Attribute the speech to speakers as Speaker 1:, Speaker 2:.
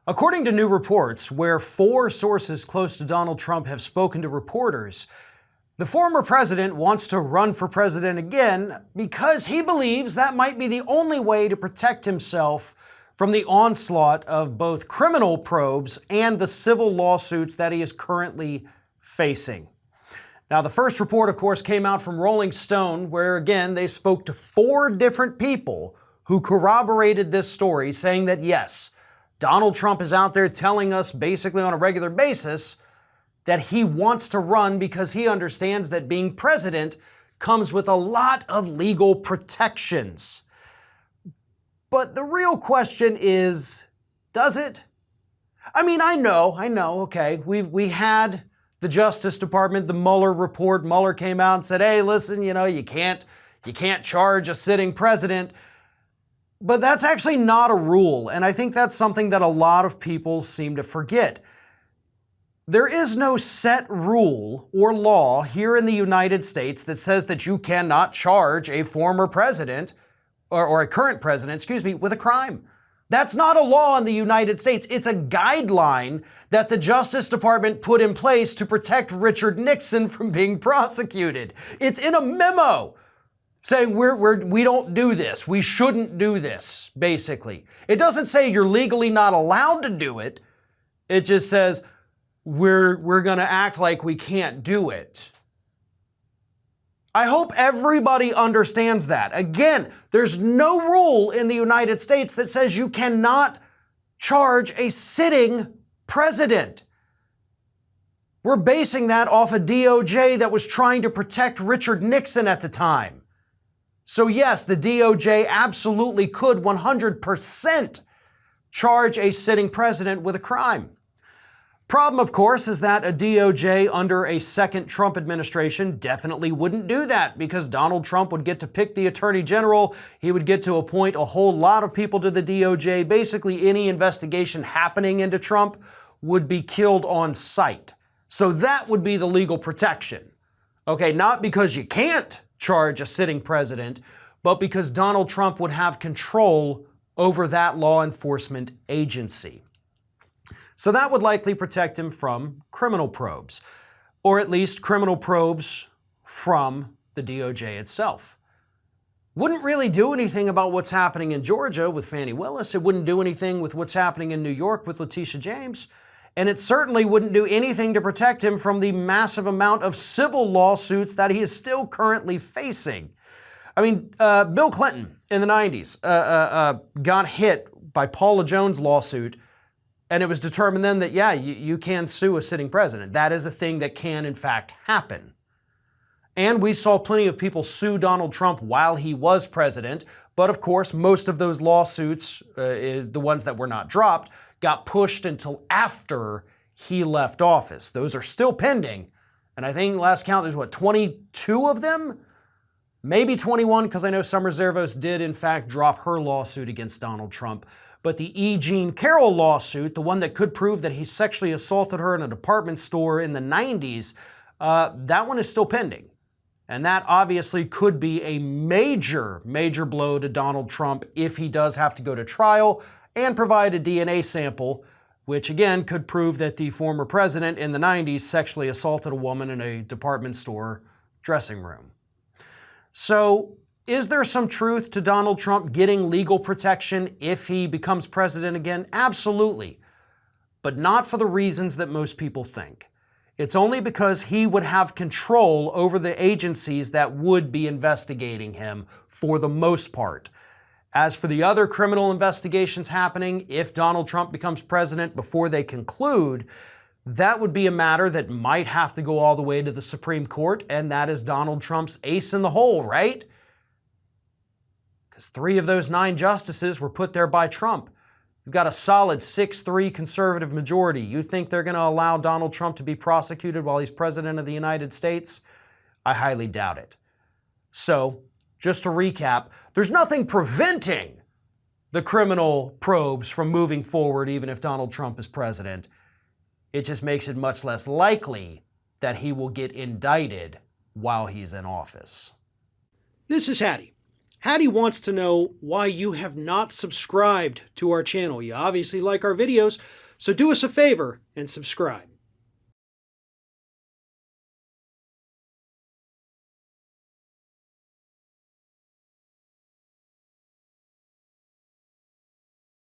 Speaker 1: According to new reports, where 4 sources close to Donald Trump have spoken to reporters, the former president wants to run for president again because he believes that might be the only way to protect himself from the onslaught of both criminal probes and the civil lawsuits that he is currently facing. Now, the first report, of course, came out from Rolling Stone, where again they spoke to 4 different people who corroborated this story, saying that yes, Donald Trump is out there telling us basically on a regular basis that he wants to run because he understands that being president comes with a lot of legal protections. But the real question is, does it? I mean, I know, okay, we had the Justice Department, the Mueller report. Mueller came out and said, hey, listen, you can't charge a sitting president. But that's actually not a rule, and I think that's something that a lot of people seem to forget. There is no set rule or law here in the United States that says that you cannot charge a former president, or a current president, with a crime. That's not a law in the United States. It's a guideline that the Justice Department put in place to protect Richard Nixon from being prosecuted. It's in a memo saying we don't do this. We shouldn't do this, basically. It doesn't say you're legally not allowed to do it. It just says we're going to act like we can't do it. I hope everybody understands that. Again, there's no rule in the United States that says you cannot charge a sitting president. We're basing that off a DOJ that was trying to protect Richard Nixon at the time. So yes, the DOJ absolutely could 100% charge a sitting president with a crime. Problem, of course, is that a DOJ under a second Trump administration definitely wouldn't do that because Donald Trump would get to pick the attorney general. He would get to appoint a whole lot of people to the DOJ. Basically, any investigation happening into Trump would be killed on sight. So that would be the legal protection. Okay, not because you can't charge a sitting president, but because Donald Trump would have control over that law enforcement agency. So that would likely protect him from criminal probes, or at least criminal probes from the DOJ itself. Wouldn't really do anything about what's happening in Georgia with Fani Willis. It wouldn't do anything with what's happening in New York with Letitia James. And it certainly wouldn't do anything to protect him from the massive amount of civil lawsuits that he is still currently facing. I mean, Bill Clinton in the 90s got hit by Paula Jones' lawsuit, and it was determined then that, yeah, you can sue a sitting president. That is a thing that can, in fact, happen. And we saw plenty of people sue Donald Trump while he was president, but of course, most of those lawsuits, the ones that were not dropped, got pushed until after he left office. Those are still pending. And I think last count, there's 22 of them? Maybe 21, because I know Summer Zervos did in fact drop her lawsuit against Donald Trump. But the E. Jean Carroll lawsuit, the one that could prove that he sexually assaulted her in a department store in the 90s, that one is still pending. And that obviously could be a major, major blow to Donald Trump if he does have to go to trial and provide a DNA sample, which again could prove that the former president in the 90s sexually assaulted a woman in a department store dressing room. So, is there some truth to Donald Trump getting legal protection if he becomes president again? Absolutely. But not for the reasons that most people think. It's only because he would have control over the agencies that would be investigating him for the most part. As for the other criminal investigations happening, if Donald Trump becomes president before they conclude, that would be a matter that might have to go all the way to the Supreme Court, and that is Donald Trump's ace in the hole, right? Because 3 of those 9 justices were put there by Trump. You've got a solid 6-3 conservative majority. You think they're going to allow Donald Trump to be prosecuted while he's president of the United States? I highly doubt it. So, just to recap, there's nothing preventing the criminal probes from moving forward even if Donald Trump is president. It just makes it much less likely that he will get indicted while he's in office.
Speaker 2: This is Hattie.
Speaker 1: Hattie wants to know why you have not subscribed to our channel. You obviously like our videos, so do us a favor and subscribe.